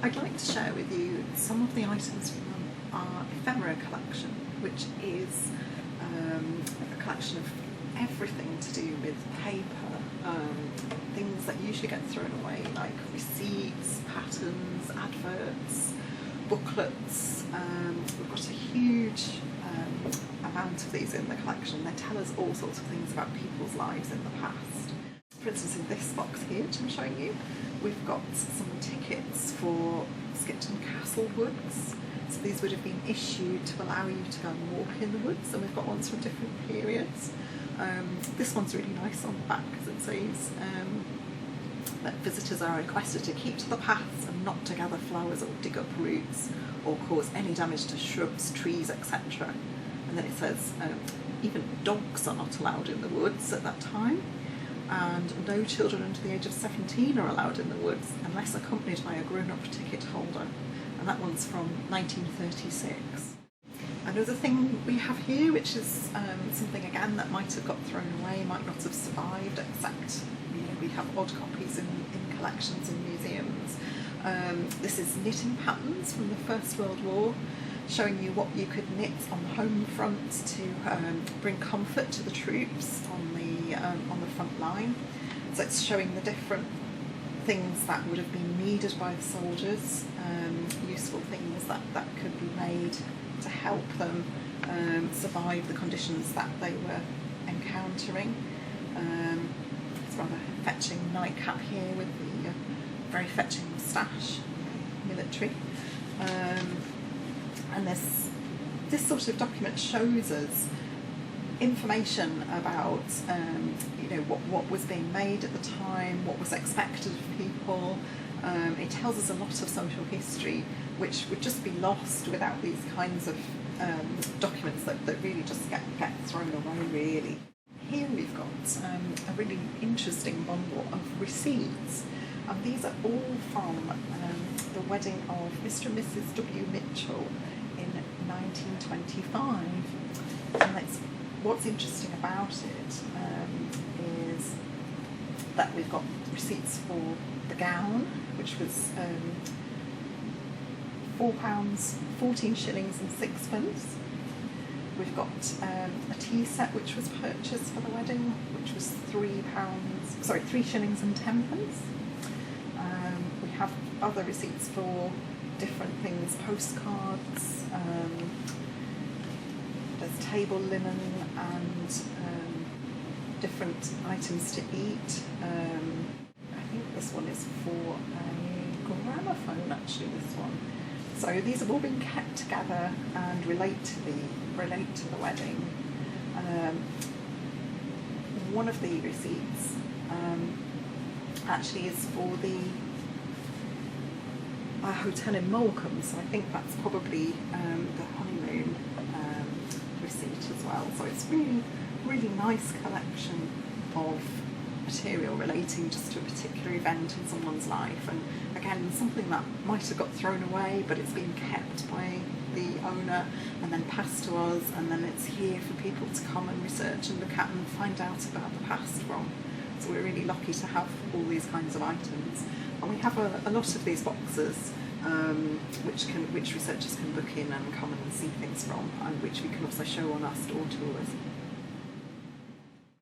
I'd like to share with you some of the items from our ephemera collection, which is a collection of everything to do with paper, things that usually get thrown away, like receipts, patterns, adverts, booklets. We've got a huge amount of these in the collection. They tell us all sorts of things about people's lives in the past. For instance, in this box here, which I'm showing you, we've got some tickets for Skipton Castle woods. So these would have been issued to allow you to go and walk in the woods, and we've got ones from different periods. This one's really nice on the back because it says that visitors are requested to keep to the paths and not to gather flowers or dig up roots or cause any damage to shrubs, trees, etc. And then it says even dogs are not allowed in the woods at that time, and no children under the age of 17 are allowed in the woods unless accompanied by a grown-up ticket holder, and that one's from 1936. Another thing we have here, which is something again that might have got thrown away, might not have survived, except we have odd copies in collections and museums. This is knitting patterns from the First World War, showing you what you could knit on the home front to bring comfort to the troops on the front line. So it's showing the different things that would have been needed by the soldiers, useful things that could be made to help them survive the conditions that they were encountering. It's rather fetching nightcap here with the very fetching moustache, military. And this sort of document shows us information about what was being made at the time, what was expected of people. It tells us a lot of social history which would just be lost without these kinds of documents that really just get thrown away, really. Here we've got a really interesting bundle of receipts, and these are all from the wedding of Mr. and Mrs. W. Mitchell in 1925. And what's interesting about it is that we've got receipts for the gown, which was £4, 14 shillings and sixpence. We've got a tea set which was purchased for the wedding, which was £3 shillings and 10 pence. We have other receipts for different things, postcards, there's table linen and different items to eat. I think this one is for a gramophone, actually, this one. So these have all been kept together and relate to the wedding. One of the receipts actually is for the hotel in Morecambe, so I think that's probably the honeymoon receipt as well. So it's really nice collection of material relating just to a particular event in someone's life, and again something that might have got thrown away but it's been kept by the owner and then passed to us, and then it's here for people to come and research and look at and find out about the past from. So we're really lucky to have all these kinds of items, and we have a lot of these boxes which researchers can book in and come and see things from, and which we can also show on our store tours.